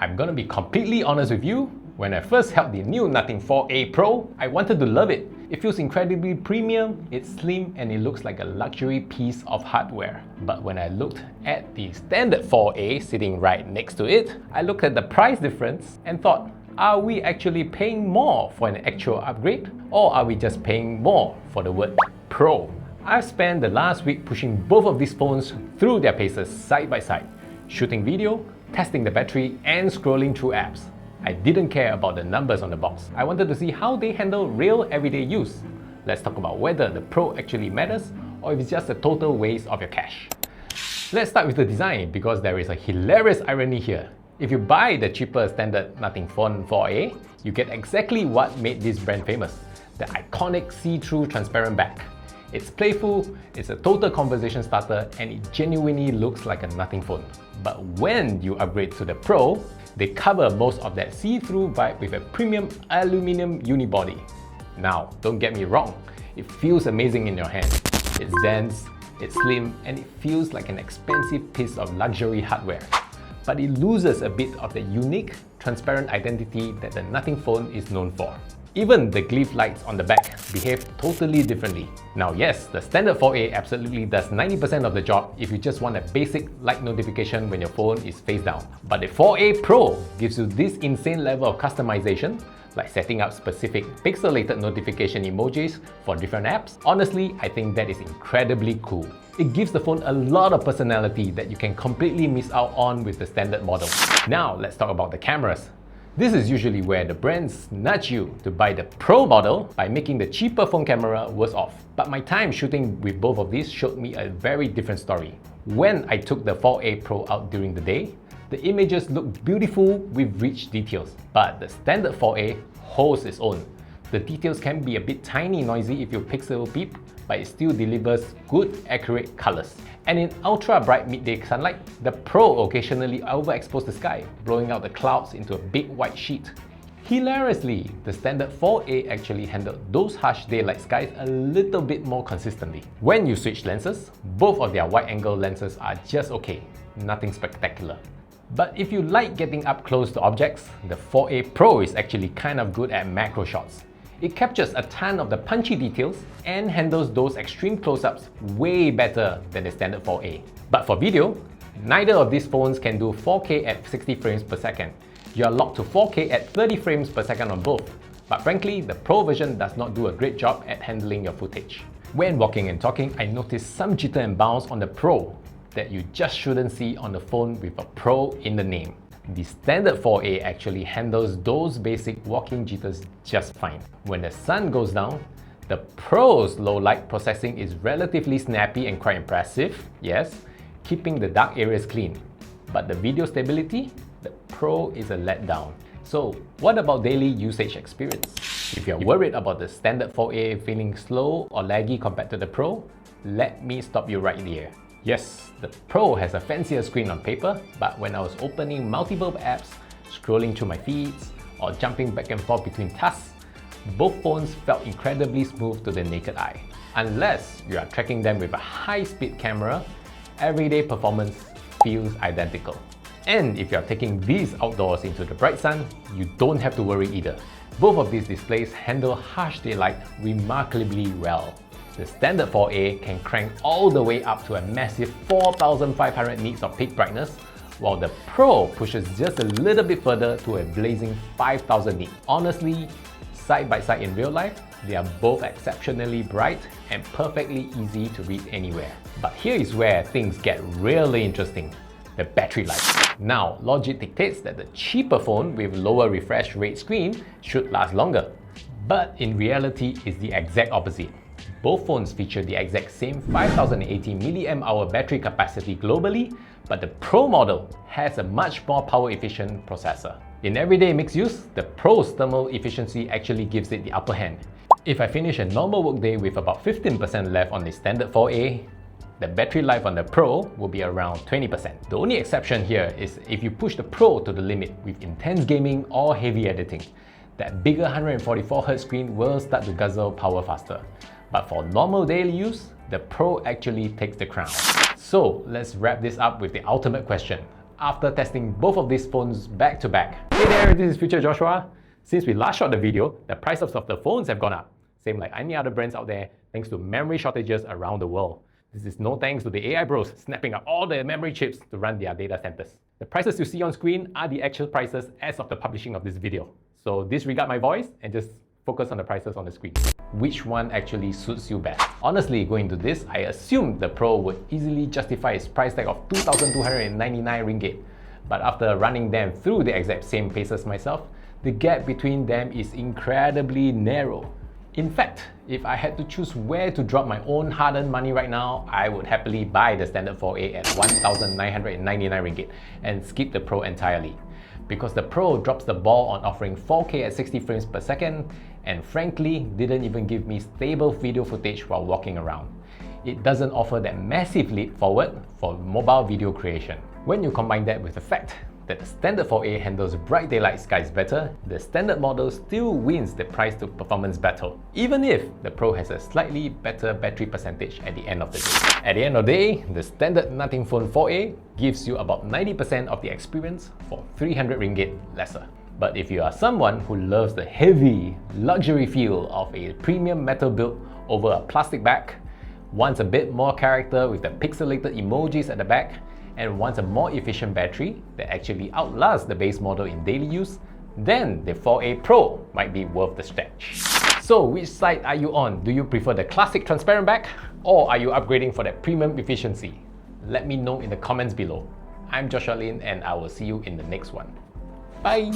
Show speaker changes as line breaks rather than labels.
I'm gonna be completely honest with you. When I first held the new Nothing 4A Pro, I wanted to love it. It feels incredibly premium, it's slim, and it looks like a luxury piece of hardware. But when I looked at the standard 4A sitting right next to it, I looked at the price difference and thought, are we actually paying more for an actual upgrade? Or are we just paying more for the word Pro? I've spent the last week pushing both of these phones through their paces side by side, shooting video, testing the battery, and scrolling through apps. I didn't care about the numbers on the box. I wanted to see how they handle real everyday use. Let's talk about whether the Pro actually matters or if it's just a total waste of your cash. Let's start with the design because there is a hilarious irony here. If you buy the cheaper standard Nothing Phone 4A, you get exactly what made this brand famous, the iconic see-through transparent back. It's playful, it's a total conversation starter, and it genuinely looks like a Nothing phone. But when you upgrade to the Pro, they cover most of that see-through vibe with a premium aluminum unibody. Now, don't get me wrong, it feels amazing in your hand. It's dense, it's slim, and it feels like an expensive piece of luxury hardware. But it loses a bit of the unique, transparent identity that the Nothing phone is known for. Even the Glyph lights on the back behave totally differently. Now yes, the standard 4A absolutely does 90% of the job if you just want a basic light notification when your phone is face down. But the 4A Pro gives you this insane level of customization, like setting up specific pixelated notification emojis for different apps. Honestly, I think that is incredibly cool. It gives the phone a lot of personality that you can completely miss out on with the standard model. Now let's talk about the cameras. This is usually where the brands nudge you to buy the Pro model by making the cheaper phone camera worse off. But my time shooting with both of these showed me a very different story. When I took the 4A Pro out during the day, the images looked beautiful with rich details. But the standard 4A holds its own. The details can be a bit tiny noisy if you pixel peep, but it still delivers good, accurate colors. And in ultra bright midday sunlight, the Pro occasionally overexposed the sky, blowing out the clouds into a big white sheet. Hilariously, the standard 4A actually handled those harsh daylight skies a little bit more consistently. When you switch lenses, both of their wide-angle lenses are just okay, nothing spectacular. But if you like getting up close to objects, the 4A Pro is actually kind of good at macro shots. It captures a ton of the punchy details and handles those extreme close-ups way better than the standard 4A. But for video, neither of these phones can do 4K at 60 frames per second. You are locked to 4K at 30 frames per second on both. But frankly, the Pro version does not do a great job at handling your footage. When walking and talking, I noticed some jitter and bounce on the Pro that you just shouldn't see on the phone with a Pro in the name. The standard 4A actually handles those basic walking jitters just fine. When the sun goes down, the Pro's low light processing is relatively snappy and quite impressive, yes, keeping the dark areas clean. But the video stability, the Pro is a letdown. So what about daily usage experience? If you're worried about the standard 4A feeling slow or laggy compared to the Pro, let me stop you right here. Yes, the Pro has a fancier screen on paper, but when I was opening multiple apps, scrolling through my feeds, or jumping back and forth between tasks, both phones felt incredibly smooth to the naked eye. Unless you are tracking them with a high-speed camera, everyday performance feels identical. And if you are taking these outdoors into the bright sun, you don't have to worry either. Both of these displays handle harsh daylight remarkably well. The standard 4A can crank all the way up to a massive 4500 nits of peak brightness, while the Pro pushes just a little bit further to a blazing 5000 nits. Honestly, side by side in real life, they are both exceptionally bright and perfectly easy to read anywhere. But here is where things get really interesting. The battery life. Now, logic dictates that the cheaper phone with lower refresh rate screen should last longer. But in reality, it's the exact opposite. Both phones feature the exact same 5080 mAh battery capacity globally, but the Pro model has a much more power-efficient processor. In everyday mixed use, the Pro's thermal efficiency actually gives it the upper hand. If I finish a normal workday with about 15% left on the standard 4A, the battery life on the Pro will be around 20%. The only exception here is if you push the Pro to the limit with intense gaming or heavy editing. That bigger 144Hz screen will start to guzzle power faster. But for normal daily use, the Pro actually takes the crown. So let's wrap this up with the ultimate question. after testing both of these phones back to back. Hey there, this is Future Joshua. Since we last shot the video, the prices of the phones have gone up. Same like any other brands out there, thanks to memory shortages around the world. This is no thanks to the AI bros snapping up all the memory chips to run their data centers. The prices you see on screen are the actual prices as of the publishing of this video. So disregard my voice and just focus on the prices on the screen. Which one actually suits you best? Honestly, going into this, I assumed the Pro would easily justify its price tag of 2,299 ringgit. But after running them through the exact same paces myself, the gap between them is incredibly narrow. In fact, if I had to choose where to drop my own hard-earned money right now, I would happily buy the standard 4A at 1,999 ringgit and skip the Pro entirely. Because the Pro drops the ball on offering 4K at 60 frames per second and frankly didn't even give me stable video footage while walking around. It doesn't offer that massive leap forward for mobile video creation. When you combine that with the fact that the standard 4A handles bright daylight skies better, the standard model still wins the price to performance battle, even if the Pro has a slightly better battery percentage at the end of the day. At the end of the day, the standard Nothing Phone 4A gives you about 90% of the experience for 300 ringgit lesser. But if you are someone who loves the heavy, luxury feel of a premium metal build over a plastic back, wants a bit more character with the pixelated emojis at the back, and wants a more efficient battery that actually outlasts the base model in daily use, then the 4A Pro might be worth the stretch. So which side are you on? Do you prefer the classic transparent back, or are you upgrading for that premium efficiency? Let me know in the comments below. I'm Joshua Lin and I will see you in the next one. Bye!